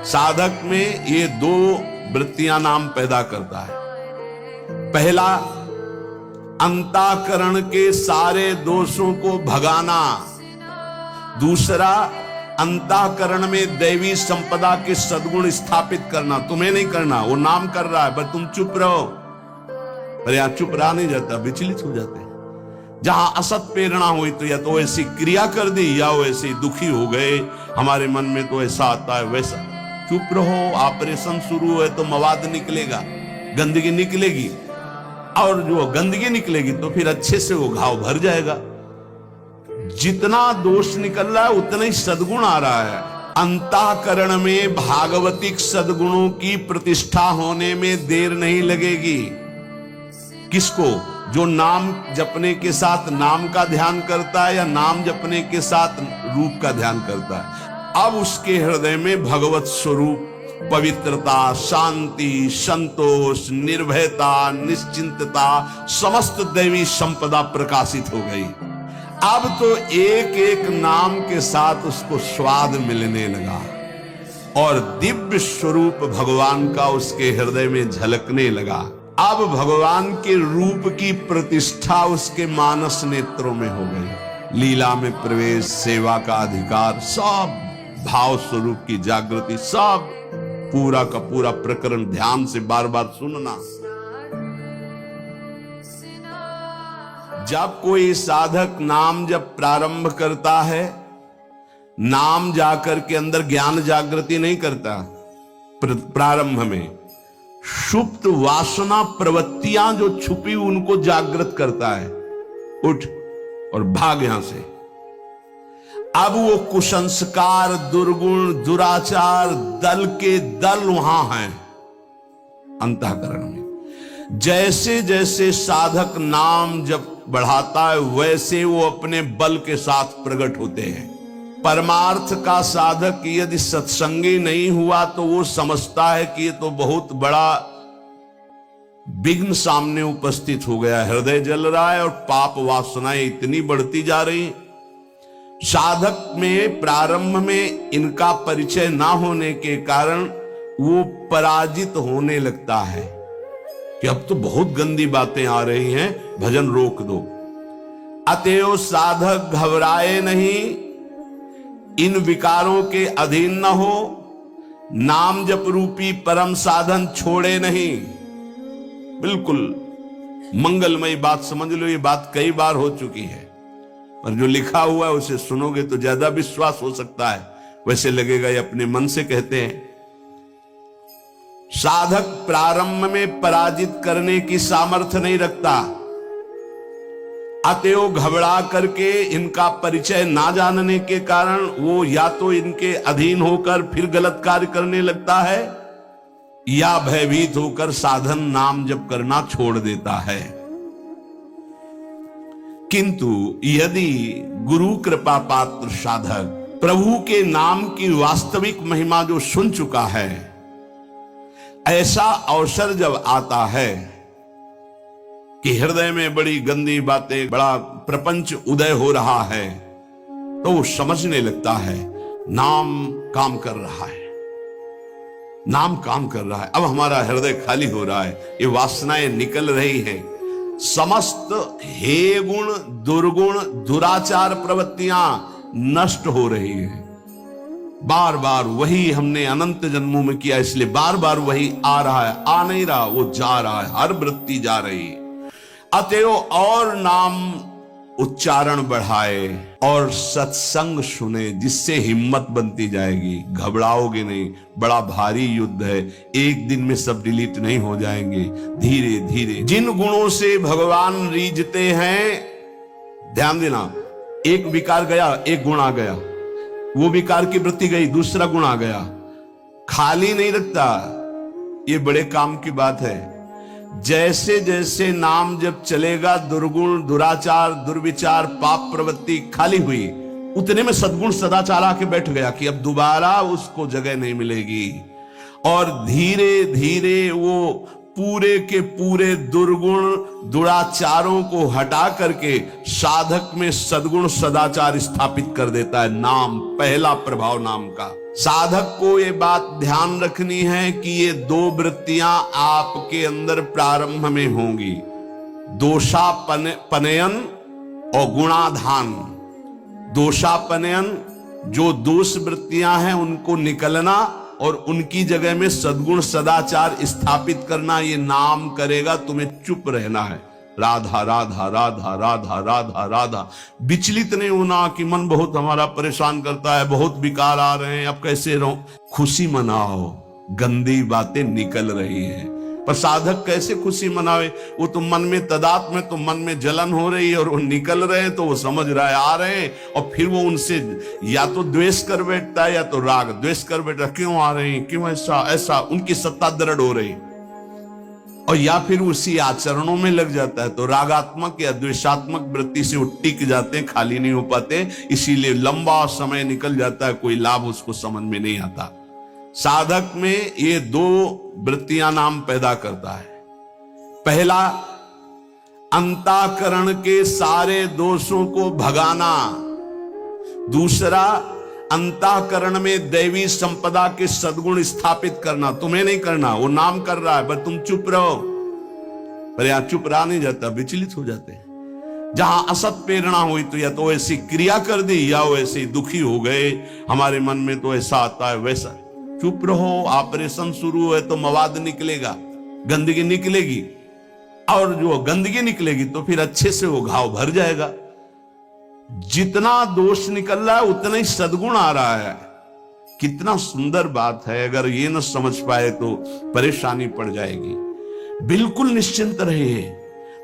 साधक में ये दो वृत्तियां नाम पैदा करता है। पहला, अंतःकरण के सारे दोषों को भगाना। दूसरा, अंतःकरण में दैवी संपदा के सद्गुण स्थापित करना। तुम्हें नहीं करना, वो नाम कर रहा है, पर तुम चुप रहो। पर यहां चुप रहा नहीं जाता, विचलित हो जाते हैं। जहां असत प्रेरणा हुई तो या तो ऐसी क्रिया कर दी या वो ऐसे दुखी हो गए, हमारे मन में तो ऐसा आता है वैसा। चुप रहो, ऑपरेशन शुरू है तो मवाद निकलेगा, गंदगी निकलेगी, और जो गंदगी निकलेगी तो फिर अच्छे से वो घाव भर जाएगा। जितना दोष निकल रहा है उतना ही सद्गुण आ रहा है। अंतःकरण में भागवतिक सद्गुणों की प्रतिष्ठा होने में देर नहीं लगेगी। किसको? जो नाम जपने के साथ नाम का ध्यान करता है या नाम जपने के साथ रूप का ध्यान करता है। अब उसके हृदय में भगवत स्वरूप, पवित्रता, शांति, संतोष, निर्भयता, निश्चिंतता, समस्त दैवी संपदा प्रकाशित हो गई। अब तो एक एक नाम के साथ उसको स्वाद मिलने लगा और दिव्य स्वरूप भगवान का उसके हृदय में झलकने लगा। अब भगवान के रूप की प्रतिष्ठा उसके मानस नेत्रों में हो गई। लीला में प्रवेश, सेवा का अधिकार, सब भाव स्वरूप की जागृति, सब पूरा का पूरा प्रकरण ध्यान से बार बार सुनना। जब कोई साधक नाम जब प्रारंभ करता है, नाम जाकर के अंदर ज्ञान जागृति नहीं करता। प्रारंभ में सुप्त वासना प्रवृत्तियां जो छुपी उनको जागृत करता है। उठ और भाग यहां से। अब वो कुसंस्कार, दुर्गुण, दुराचार दल के दल वहां हैं अंतःकरण में। जैसे जैसे साधक नाम जब बढ़ाता है वैसे वो अपने बल के साथ प्रकट होते हैं। परमार्थ का साधक यदि सत्संगी नहीं हुआ तो वो समझता है कि ये तो बहुत बड़ा विघ्न सामने उपस्थित हो गया, हृदय जल रहा है और पाप वासनाएं इतनी बढ़ती जा रही। साधक में प्रारंभ में इनका परिचय ना होने के कारण वो पराजित होने लगता है कि अब तो बहुत गंदी बातें आ रही हैं, भजन रोक दो। अतएव साधक घबराए नहीं, इन विकारों के अधीन न हो, नाम जप रूपी परम साधन छोड़े नहीं। बिल्कुल मंगलमयी बात समझ लो, ये बात कई बार हो चुकी है, पर जो लिखा हुआ है उसे सुनोगे तो ज्यादा विश्वास हो सकता है। वैसे लगेगा ये अपने मन से कहते हैं। साधक प्रारंभ में पराजित करने की सामर्थ्य नहीं रखता। अतएव घबरा करके इनका परिचय ना जानने के कारण वो या तो इनके अधीन होकर फिर गलत कार्य करने लगता है या भयभीत होकर साधन नाम जप करना छोड़ देता है। किंतु यदि गुरु कृपा पात्र साधक प्रभु के नाम की वास्तविक महिमा जो सुन चुका है, ऐसा अवसर जब आता है कि हृदय में बड़ी गंदी बातें, बड़ा प्रपंच उदय हो रहा है, तो वो समझने लगता है नाम काम कर रहा है, नाम काम कर रहा है। अब हमारा हृदय खाली हो रहा है, ये वासनाएं निकल रही हैं, समस्त हे गुण, दुर्गुण, दुराचार प्रवृत्तियां नष्ट हो रही हैं। बार बार वही हमने अनंत जन्मों में किया, इसलिए बार बार वही आ रहा है, आ नहीं रहा, वो जा रहा है, हर वृत्ति जा रही है। अतएव और नाम उच्चारण बढ़ाए और सत्संग सुने, जिससे हिम्मत बनती जाएगी। घबराओगे नहीं, बड़ा भारी युद्ध है, एक दिन में सब डिलीट नहीं हो जाएंगे। धीरे धीरे जिन गुणों से भगवान रीझते हैं, ध्यान देना, एक विकार गया, एक गुण आ गया, वो विकार की वृत्ति गई, दूसरा गुण आ गया, खाली नहीं रखता। ये बड़े काम की बात है। जैसे जैसे नाम जब चलेगा, दुर्गुण, दुराचार, दुर्विचार, पाप प्रवृत्ति खाली हुई, उतने में सद्गुण सदाचार आके बैठ गया कि अब दोबारा उसको जगह नहीं मिलेगी। और धीरे धीरे वो पूरे के पूरे दुर्गुण दुराचारों को हटा करके साधक में सद्गुण सदाचार स्थापित कर देता है। नाम, पहला प्रभाव नाम का। साधक को ये बात ध्यान रखनी है कि ये दो वृत्तियां आपके अंदर प्रारंभ में होंगी, दोषापनयन और गुणाधान। दोषापनयन, जो दोष वृत्तियां हैं उनको निकलना और उनकी जगह में सद्गुण सदाचार स्थापित करना। ये नाम करेगा, तुम्हें चुप रहना है। राधा राधा राधा राधा राधा राधा। विचलित नहीं होना कि मन बहुत हमारा परेशान करता है, बहुत विकार आ रहे हैं, अब कैसे रहूं। खुशी मनाओ, गंदी बातें निकल रही है। पर साधक कैसे खुशी मनावे? वो तो मन में तदात्म में, तो मन में जलन हो रही है और वो निकल रहे हैं तो वो समझ रहा है आ रहे हैं, और फिर वो उनसे या तो द्वेष कर बैठता है या तो राग। द्वेष कर बैठता, क्यों आ रहे हैं, क्यों ऐसा ऐसा, उनकी सत्ता दृढ़ हो रही, और या फिर उसी आचरणों में लग जाता है तो रागात्मक या द्वेषात्मक वृत्ति से वो टिक जाते हैं, खाली नहीं हो पाते। इसीलिए लंबा समय निकल जाता है, कोई लाभ उसको समझ में नहीं आता। साधक में ये दो वृत्तियां नाम पैदा करता है। पहला, अंतःकरण के सारे दोषों को भगाना। दूसरा, अंतःकरण में दैवी संपदा के सद्गुण स्थापित करना। तुम्हें नहीं करना, वो नाम कर रहा है, बस तुम चुप रहो। पर यहां चुप रहा नहीं जाता, विचलित हो जाते हैं। जहां असत प्रेरणा हुई तो या तो ऐसी क्रिया कर दी या वैसे ही दुखी हो गए, हमारे मन में तो ऐसा आता है वैसा। चुप रहो। ऑपरेशन शुरू है तो मवाद निकलेगा, गंदगी निकलेगी, और जो गंदगी निकलेगी तो फिर अच्छे से वो घाव भर जाएगा। जितना दोष निकल रहा है उतना ही सद्गुण आ रहा है। कितना सुंदर बात है। अगर ये न समझ पाए तो परेशानी पड़ जाएगी। बिल्कुल निश्चिंत रहिए।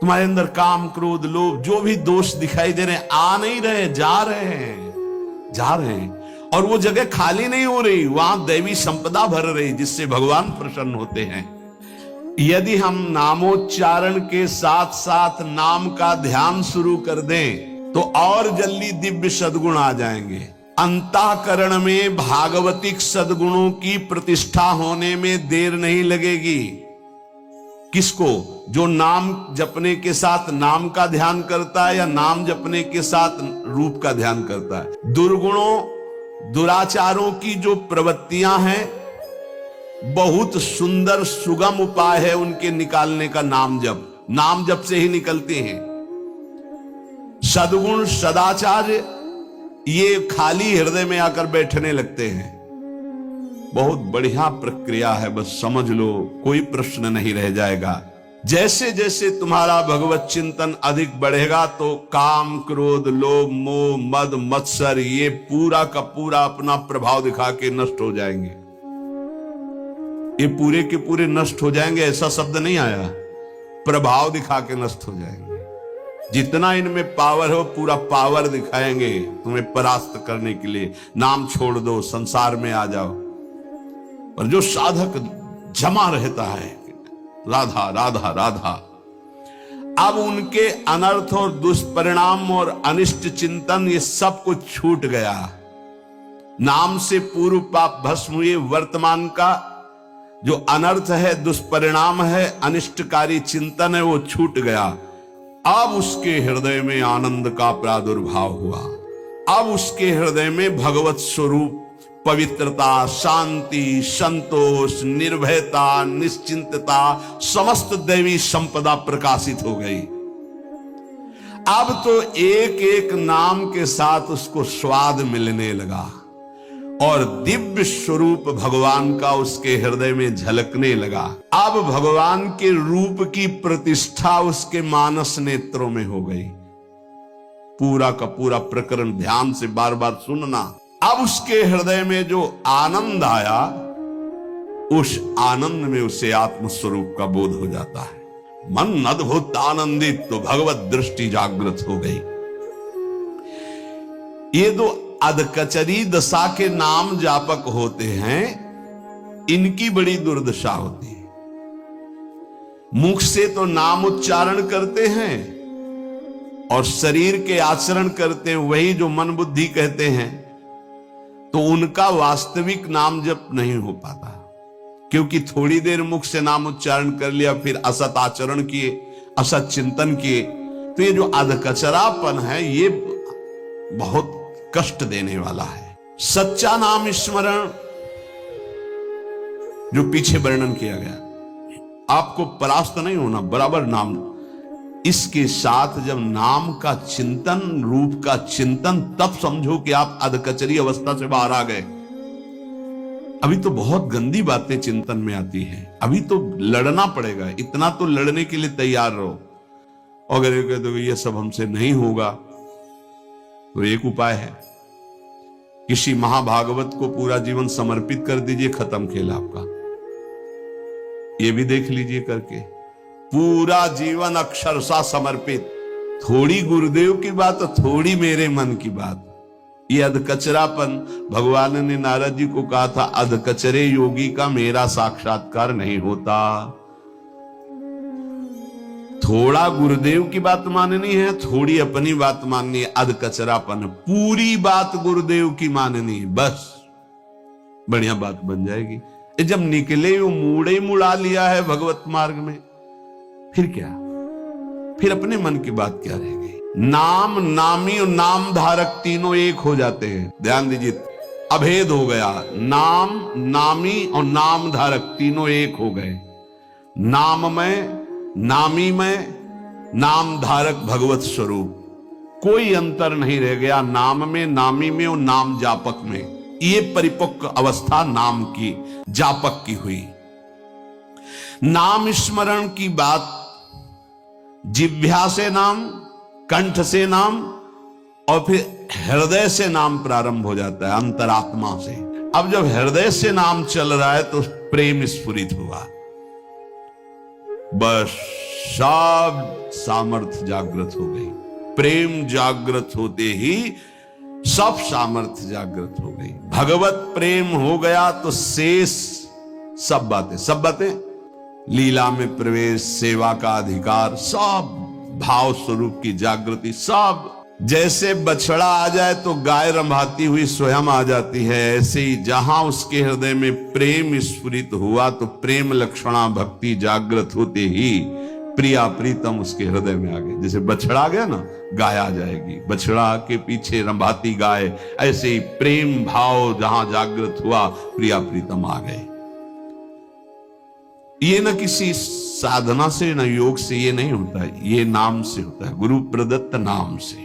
तुम्हारे अंदर काम, क्रोध, लोभ, जो भी दोष दिखाई दे रहे हैं, आ नहीं रहे, जा रहे हैं, जा रहे हैं। और वो जगह खाली नहीं हो रही, वहां दैवी संपदा भर रही, जिससे भगवान प्रसन्न होते हैं। यदि हम नामोच्चारण के साथ साथ नाम का ध्यान शुरू कर दें तो और जल्दी दिव्य सद्गुण आ जाएंगे। अंतःकरण में भागवतिक सद्गुणों की प्रतिष्ठा होने में देर नहीं लगेगी। किसको? जो नाम जपने के साथ नाम का ध्यान करता है या नाम जपने के साथ रूप का ध्यान करता है। दुर्गुणों दुराचारों की जो प्रवृत्तियां हैं, बहुत सुंदर सुगम उपाय है उनके निकालने का नाम जप। नाम जप से ही निकलते हैं। सद्गुण सदाचार ये खाली हृदय में आकर बैठने लगते हैं। बहुत बढ़िया प्रक्रिया है, बस समझ लो, कोई प्रश्न नहीं रह जाएगा। जैसे जैसे तुम्हारा भगवत चिंतन अधिक बढ़ेगा तो काम, क्रोध, लोभ, मोह, मद, मत्सर ये पूरा का पूरा अपना प्रभाव दिखा के नष्ट हो जाएंगे। ये पूरे के पूरे नष्ट हो जाएंगे, ऐसा शब्द नहीं आया, प्रभाव दिखा के नष्ट हो जाएंगे। जितना इनमें पावर हो पूरा पावर दिखाएंगे तुम्हें परास्त करने के लिए। नाम छोड़ दो, संसार में आ जाओ। और जो साधक जमा रहता है, राधा राधा राधा, अब उनके अनर्थ और दुष्परिणाम और अनिष्ट चिंतन ये सब कुछ छूट गया। नाम से पूर्व पाप भस्म हुए। वर्तमान का जो अनर्थ है, दुष्परिणाम है, अनिष्टकारी चिंतन है, वो छूट गया। अब उसके हृदय में आनंद का प्रादुर्भाव हुआ। अब उसके हृदय में भगवत स्वरूप, पवित्रता, शांति, संतोष, निर्भयता, निश्चिंतता, समस्त दैवी संपदा प्रकाशित हो गई। अब तो एक एक नाम के साथ उसको स्वाद मिलने लगा और दिव्य स्वरूप भगवान का उसके हृदय में झलकने लगा। अब भगवान के रूप की प्रतिष्ठा उसके मानस नेत्रों में हो गई। पूरा का पूरा प्रकरण ध्यान से बार बार सुनना। अब उसके हृदय में जो आनंद आया, उस आनंद में उसे आत्मस्वरूप का बोध हो जाता है। मन अद्भुत आनंदित, तो भगवत दृष्टि जागृत हो गई। ये दो अधकचरी दशा के नाम जापक होते हैं, इनकी बड़ी दुर्दशा होती है। मुख से तो नाम उच्चारण करते हैं और शरीर के आचरण करते हैं, वही जो मन बुद्धि कहते हैं, तो उनका वास्तविक नाम जप नहीं हो पाता। क्योंकि थोड़ी देर मुख से नाम उच्चारण कर लिया, फिर असत आचरण किए, असत चिंतन किए, तो ये जो अधकचरापन है ये बहुत कष्ट देने वाला है। सच्चा नाम स्मरण जो पीछे वर्णन किया गया, आपको परास्त नहीं होना, बराबर नाम। इसके साथ जब नाम का चिंतन, रूप का चिंतन, तब समझो कि आप अधकचरी अवस्था से बाहर आ गए। अभी तो बहुत गंदी बातें चिंतन में आती हैं, अभी तो लड़ना पड़ेगा, इतना तो लड़ने के लिए तैयार रहो। अगर ये कह दो ये सब हमसे नहीं होगा, तो एक उपाय है, किसी महाभागवत को पूरा जीवन समर्पित कर दीजिए, खत्म खेल आपका। ये भी देख लीजिए करके, पूरा जीवन अक्षरशः समर्पित, थोड़ी गुरुदेव की बात, थोड़ी मेरे मन की बात। ये अधकचरापन, भगवान ने नारद जी को कहा था, अधकचरे योगी का मेरा साक्षात्कार नहीं होता। थोड़ा गुरुदेव की बात माननी है, थोड़ी अपनी बात माननी है, अधकचरापन। पूरी बात गुरुदेव की माननी है, बस बढ़िया बात बन जाएगी। जब निकले वो मुड़े मुड़ा लिया है भगवत मार्ग में, फिर क्या, फिर अपने मन की बात क्या रह गई। नाम, नामी और नाम धारक तीनों एक हो जाते हैं। ध्यान दीजिए, अभेद हो गया। नाम, नामी और नाम धारक तीनों एक हो गए। नाम में, नामी में, नाम धारक भगवत स्वरूप, कोई अंतर नहीं रह गया नाम में, नामी में और नाम जापक में। ये परिपक्व अवस्था नाम की, जापक की हुई। नाम स्मरण की बात, जिह्वा से नाम, कंठ से नाम और फिर हृदय से नाम प्रारंभ हो जाता है, अंतरात्मा से। अब जब हृदय से नाम चल रहा है तो प्रेम स्फुरित हुआ, बस सब सामर्थ्य जागृत हो गई। प्रेम जागृत होते ही सब सामर्थ्य जागृत हो गई। भगवत प्रेम हो गया तो शेष सब बातें, लीला में प्रवेश, सेवा का अधिकार, सब भाव स्वरूप की जागृति, सब। जैसे बछड़ा आ जाए तो गाय रंभाती हुई स्वयं आ जाती है, ऐसे ही जहां उसके हृदय में प्रेम स्फुरित हुआ तो प्रेम लक्षणा भक्ति जागृत होते ही प्रिया प्रीतम उसके हृदय में आ गए। जैसे बछड़ा आ गया ना, गाय आ जाएगी, बछड़ा के पीछे रंभाती गाय, ऐसे ही प्रेम भाव जहां जागृत हुआ प्रिया प्रीतम आ गए। ये न किसी साधना से न योग से ये नहीं होता है, ये नाम से होता है, गुरु प्रदत्त नाम से।